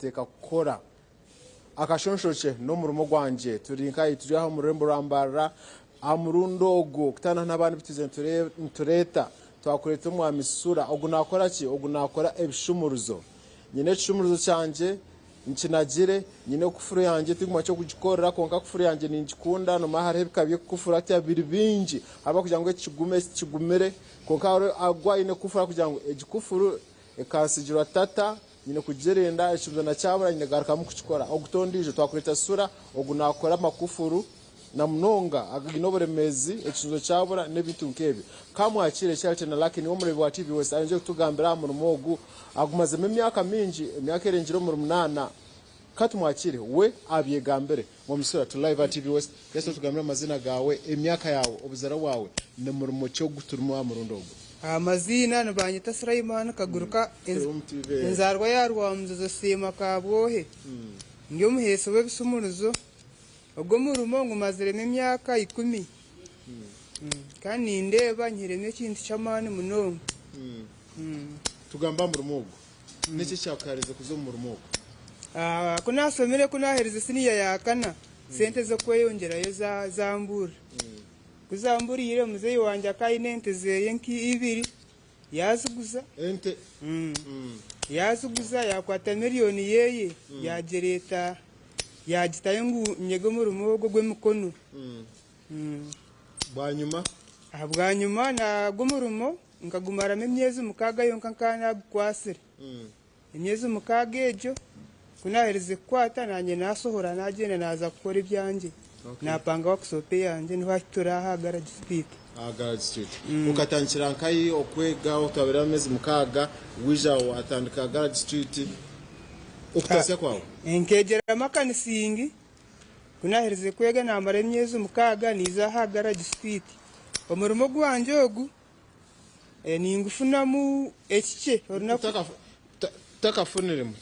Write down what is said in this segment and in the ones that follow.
ndateka kukora akashonshoche no murumo gwanje turi aho murembo rambara amurundogo kutana n'abandi bitize ntureta twakureta mu amisura ogunakora ki ogunakora ebishumuruzo nyine ishumuruzo cyanje nkinagire nyine kufuru yanjye tiguma cyo kugikorera konka kufuru yanjye ningikunda no mahare bikabye kufura ati abiri bingi aba kugira ngo kigumere konka agwa ine kufura kugira ngo egikufuru ekansigirwa tata nyine kugerenda ishubyo na cyabura nyine garuka mu kukikora ogutondije twakureta sura ogunakora makufuru na mnonga aginoboremezi ekizo cyabura n'ebintu nkebe kamwakire cyarte na lakini wo murebe wa TV West anje kutugambira mu rumogu agumaze mu myaka mingi myaka erengiro mu 8 katumwakire we abyegambere mu misura to live TV West yeso tugambira amazina gawe emyaka yawe obuzara wawe ne mu rumo cyo guturimo wa murundogo amazina nabanyita Sulaimana kaguruka inzarwa yarwa muzo sima kabwohe ngiyo muheso we bisumuruzo ubwo mu rumongo mazireme imyaka 10 kandi ndeba nkireme kintu cyamane munongo tugamba mu rumogo niki cyakarize kuzo mu rumogo kunasomere kunahereze siniya yakana sente zo kweyongerayo zambura kuzamburire muzeyi wanje akayinente zeye nki 2 yaziguza ente yaziguza yakwata miliyoni yeye yagereta yagitaye ngu nyego mu rumogo gw'emukono bwanyuma na gumurumo nkagumara memyezi mukaga yonka nkana kwasire imyezi mukaga ejo kunahereze kwata nanye nasohora nagene naza gukora ibyanje napanga wakusope yanje niho turaha garage street ukatankira nkayi okwega utabera amezi mukaga wija watandika garage street ukutasya kwawe enkegera makanisingi kunahereze kwega namara emyezi mukaga niza ha garage street omurumo gwanje ogu ningufunamu ekiche takafuniremo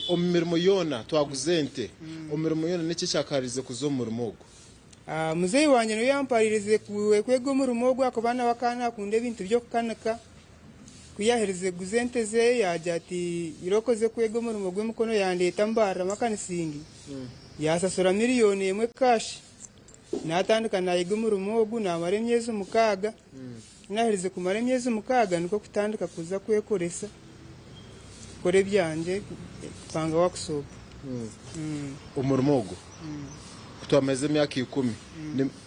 omirimo yona twaguzente omirimo yona niki cyakarize kuzo murumo ogu muzeyi wanje no yamparirize kwega omurumo ogu akobana bakana kunde bintu byo kukanaka kuyahereze guzente ze yaje ati irokoze kwega omurumo gw'emukono yandeta mbara makanisingi yasasura miliyoni emwe cash natandika nayiga omurumo ogu namara emyezi mukaga nahereze kumara emyezi mukaga niko kutandika kuza kwekoresa kore byanje panga workshop omurumo ogu kutwameze myaka 10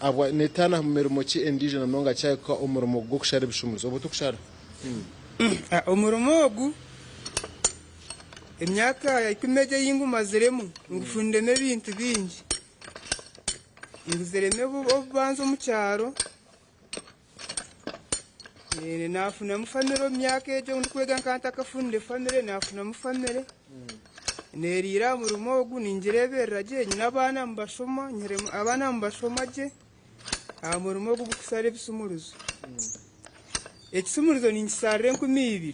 abwa netana mumirimo ki endije na mnonga cyaka omurumo gwo kushara bishumuzo obo tukushara omurumo ogu emyaka ya 10 yingumaziremu ngufundeme bintu bingi nguzereme obanzo mu cyaro nafuna mu family myaka ejo ndikwega nkanta kafunde family nafuna mu family nerira mu rumo ogu ningireberera je nyina abana mbashoma nyiremo abana mbashoma je mu rumo ogu kusare bisumuruzo ekisumuruzo ningisare 12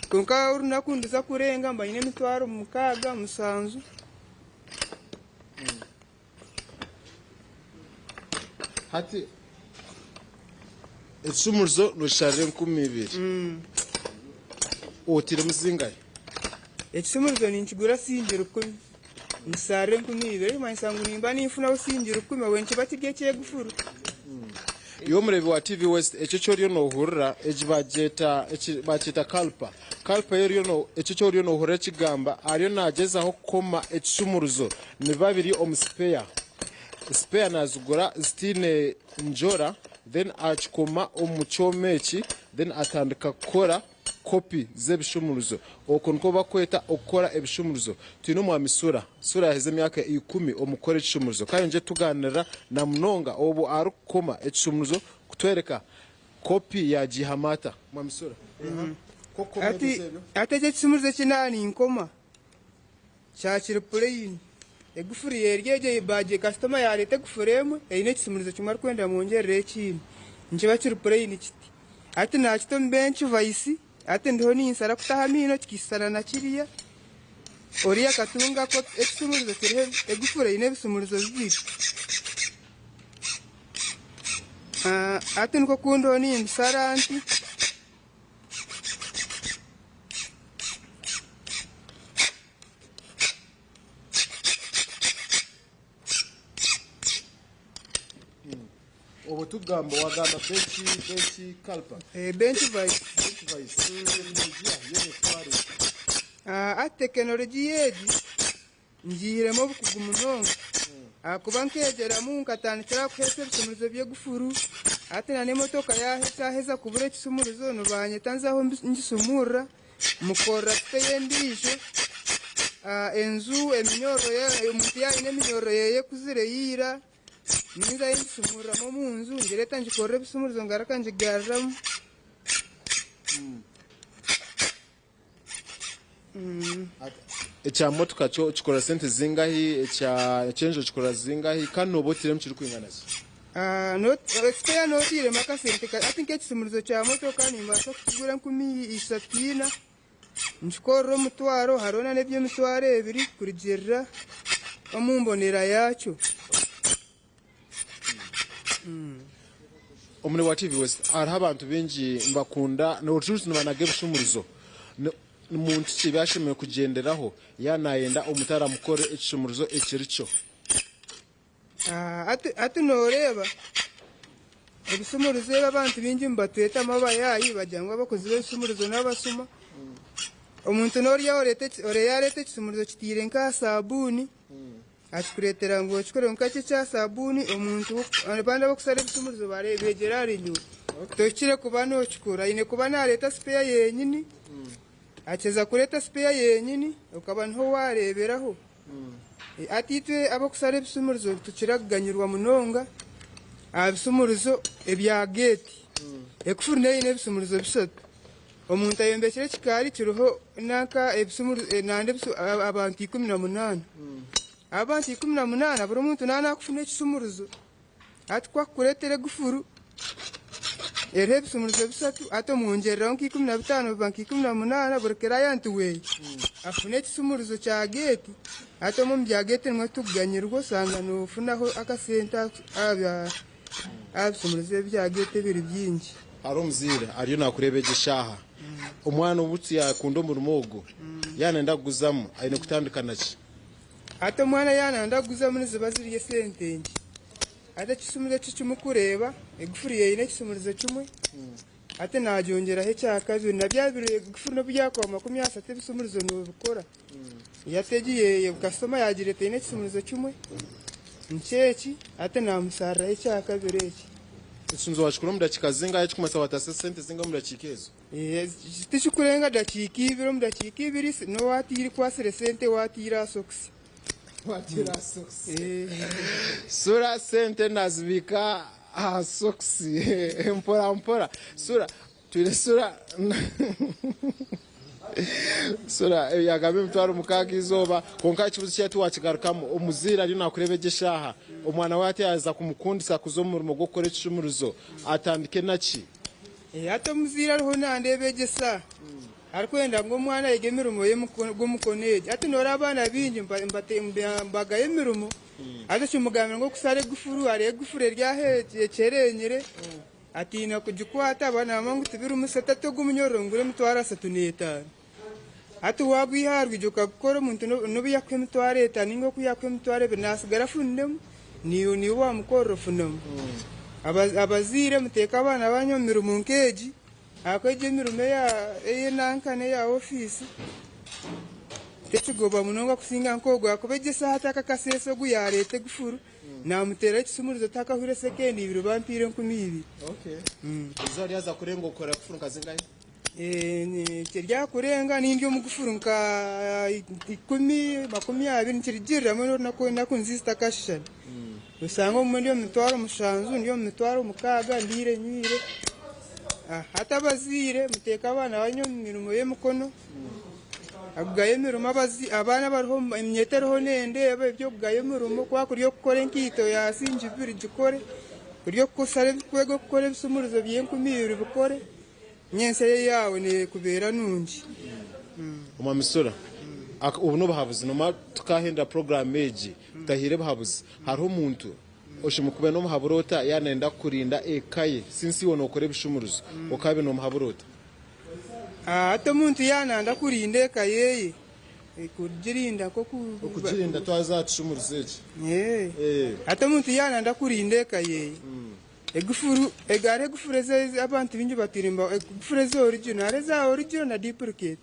konka urunakundiza kurenga mbanyine mitwaro mukaga musanzu hati ekisumuruzo no share 12 otire muzingaye ekisumuruzo ninkigura sinjiro 10 nisare 12 manyisangu nimba nifuna usinjiro 10 wenki batirye cyegufuru yo murebe wa TV West echo choriyo no hurra bacheta kalpa yoriyo no echo choriyo no hurra kigamba ariyo nageza ho koma ekisumuruzo ni babiri omuspare nazugura stine njora then achikoma omuchomeki then atandika kora copy zebishumuruzo okonko bakweta okora ebishumuruzo tino mu amisura sura yaheze myaka 10 omukore ekishumuruzo kandi nje tuganira na mnonga obo arukoma ekishumuruzo kutwereka copy ya jihamata mu amisura ati ekishumuruzo kinani inkoma cyakire plain egufuri yeryeje baje customer yarete gufuremu ine ekishumuruzo kimar kwenda mongerere ekintu nje bakire plain kiti ati nakito bench vice ate ndiho ninsara kutahamino kikisana na kiriya oriya katunga ko ekisumuruzo kirihe egufure ine bisumuruzo bibiri ate niko kundo ni insaranti ubu tugamba wagamba benchi kalpa benchi vice teknolojia yene twari a teknolojia yeji njiremo bukugumunongo kuba nkegera mu nkatandikira kuhesa ebisumurizo by'egufuru ate na n'emotoka yaheza kubura ekisumurizo no banyetanzaho ngisumurra mukora teyendisho enzu eminyoro omuntu yaine eminyoro yeye kuzire yira niza yisumurramo mu nzu ngereta ngikorra ebisumurizo ngaraka ngigarramu ekya motoka cyo kikora sente zingahi ekyenjo kikora zingahi kandi obotire mukiri kwingana spare notire makasente ati nk'ekisumurizo kya motoka nimbasa kukigura 30 nkikorra omutwaro harona n'ebyemitwaro 2 kurigirira omumbonera yakyo omune wa TV West hariho abantu bingi mbakunda n'obucuruzi nibanaga ebisumurizo umuntu kibashimiye kugenderaho yanayenda omutara mukore ekisumurizo ekiricyo ati noreba ebisumurizo abantu bingi mbatweta amabayayi bajyangwa abakozi b'ebisumurizo n'abasuma omuntu noreyareta ekisumurizo kitire nka sabuni akikuretera ngo kikore nk'aki kya sabuni omuntu abandi abakusara ebisumurizo begera ari inyuma tokire kuba nokikora ine kuba nareta spare yenyini acheza kuleta spare yenyini ukaba niho wareberaho atitwe abakusara ebisumurizo tukiraganyirwa munonga abisumurizo ebya gate ekufuru neyine ebisumurizo bisatu omuntu ayombekere kikari kiriho naka ebisumurizo nande abantu 18 abantu 18 buri muntu nakufuna ekisumurizo atkwa kuletere gufuru eriho ebisumurizo bisatu ate omwongereraho 15 banki 18 buri kirayantu we afune ekisumurizo kya gate ate omu bya gate nimwe tuganyirwa osanga nofunaho akasente abisumurizo bya gate biri byingi ari omuzire ariyo nakurebegeshaha omwana obuti yakunda omurimo ogwo yanenda kuguzamu aine kutandika ki ate omwana yanenda kuguzamu niziba ziriyo sente ngi ate ekisumurizo kikimukureba egufuru yeine ekisumurizo kimwe ate nagyongeraho ekyakabiri nabyabiri egufuru nobyakoma 30 ebisumurizo nobikora yategiye kasitoma yagire teine ekisumurizo kimwe nkyeki ate namusarraho ekyakabiri eki ekisumurizo wakikora omu dakika zingahe kikumasa watase sente zingahe omu dakika ezo tikikurenga dakika 2 omu dakika 2 nowatire kwasire sente watire asokisi sura sente nazibika soksi mpora sura tuile sura sura yagabe mutwaro mukaga izoba konka kibuzo cyatu wakigarukamo omuzira ari nakurebegeshaha omwana wate aza kumukundisa kuzomurimo gukora ekishumuruzo atandike naki ate omuzira ariho nandebegesa arikwenda ngo omwana yige emirimo ye gumukoneje ati nora abana bingi mbaga emirimo ate kimugambira ngo kusare egufuru ari egufuru ryahekerenyere ati na kugikwata abana bamangu tubiri umusata togumunyoro mutwara 35 ati wagwiharwa ijuka gukora umuntu no biyakwe mutwara 5 ningo kuyakwe mutwara binasigara fundemu niyo wa mukoro fundemu abazire muteka abana banyo mirimo nkeji akweje mirume ya nankane ya ofisi tekigoba munonga kusinga nkogo akubegesa hata kakaseso guyarete gufuru namutera ekisumurizo takahura sekendi 2 bampire 12 zari yaza kurenga ukora gufuru kazingahe kirya kurenga nindi omugufuru nka 10 20 nkirigirira muno nakunzista kashana usanga umundi omutwaro mushanzu ndiyo omutwaro mukaga ndire nyire hata bazire muteka abana banyo mirimo y'emukono agugaye mirimo abana bariho imyetereho nende byo gugaye mirimo kwa kuriyo gukora enkito yasinje biri gikore kuriyo kusare kwego gukora ebisumurizo bye10 bikore nyense yawe ne kubera nungi umamisura ubu no bahabuze no tukahenda program eji tahire bahabuze hariho umuntu oshimukube no muhaburota yanenda kurinda ekaye sinsi wono okore bishumuruzo okabe no muhaburota ate umuntu yananda kurinda ekaye kujirinda ko kujirinda twaza tushumuruzo eji ate umuntu yananda kurinda ekaye egufuru egare gufureze abantu bingi batirimba gufureze original za original na duplicate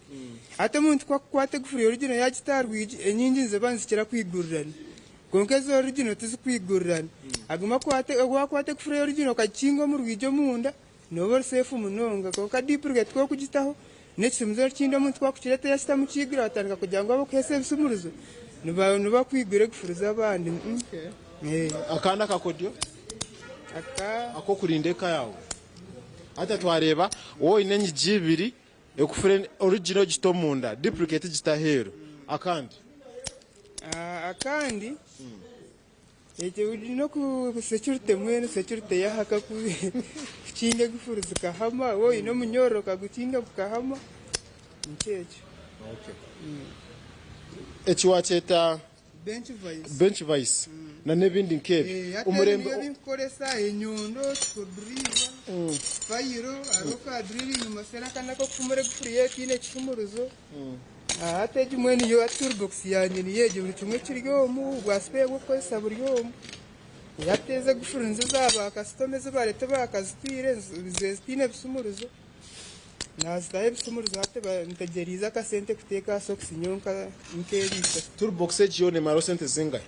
ate muntu kwate gufuru original ya gitarwiji enyingi ze banzikira kwigururana konke zo original tuzikwigururana aguma kwate gufuru original kakingo mu rwijo munda no sefu munonga konka duplicate ko kugitaho n'ekisimuzo kindi omuntu kwakukireta yasita mu kigira atandika kugira ngo abokese ebisumuruzo nuba kwigure gufuruza abandi akanda kakodyo ako kurindeka yawe ata twareba wowe inenyi jibiri ekufure original gito munda duplicate gitahero akandi eke no ku security mwene security yahaka ku kinga gufuruza kahama wowe no munyoro kagukinga kukahama nchecho echiwacheta bench vice na nebindi nkebe umurembe binkoresa enyundo kudriva fayiro aroka drilling masena kana ko kumure gufuriye kine kifumuruzo ate jumweni yo toolbox yanye ni yeje buri kimwe kiryo mu gwaspe bwo kwesa buryo yateze gufurunze zaba customer barete bakazitire zestine bisumuruzo nastaye bisumuruzo ate ntegeriza ka sente kuteka socks nyonka nkebisa toolbox ejo ne maro sente zingahe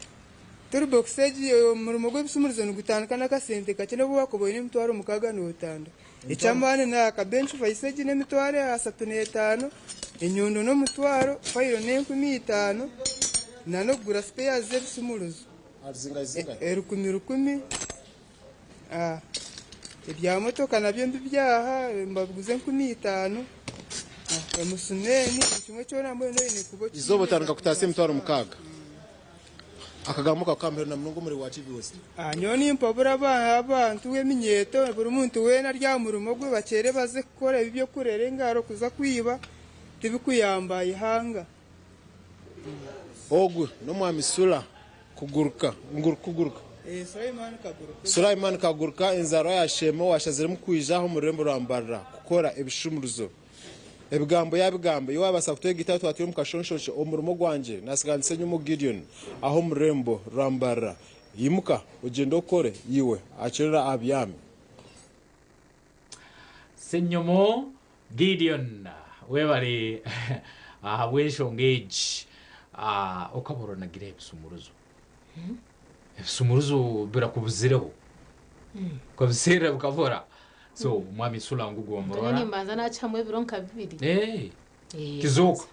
toolbox ejo murumo gwe bisumuruzo ngutandika na ka sente kachene bwo bakoboye n'emitwaro mukaga n'otando echamane na ka bench vice ejo n'emitwaro 35 enyundo no mutwaro fayiro ne15 nano gura spares zebisumuruzo zinga rukumi ebya motoka nabyo mbibyaha mbaguze 15 emusuneni kimwe cyo namwe no ine kubo izobo tanuka kutase mutwaro mukaga akagamuka kambere na mnungu muri wachibiwose nyoni impabura abantu weminyeto buri muntu wena rya murumo gwe bakere baze gukora ibyo kurere ngaro kuza kwiba tibikuyamba ihanga ogwe no mwamisula kuguruka Sulaiman kaguruka inzaro ya shemo washazire mu kwijaho mu rembo rambarra gukora ebishumuruzo ebigambo yabigambo yo abasa kutega gitatu twatiye mu kashonshosho omurumo gwanje nasiganise nyumu Gideon aho mu rembo rambarra yimuka ugenda ukore yiwe akirira abyame Senyomo Gideon webare wesho ngage ukaboro nagira ebisumuruzo ebisumuruzo birakubuzireho kwabisera bukavora so mwami sulangu gwo murora ni mbanza na chamwe bironka bibiri kizoka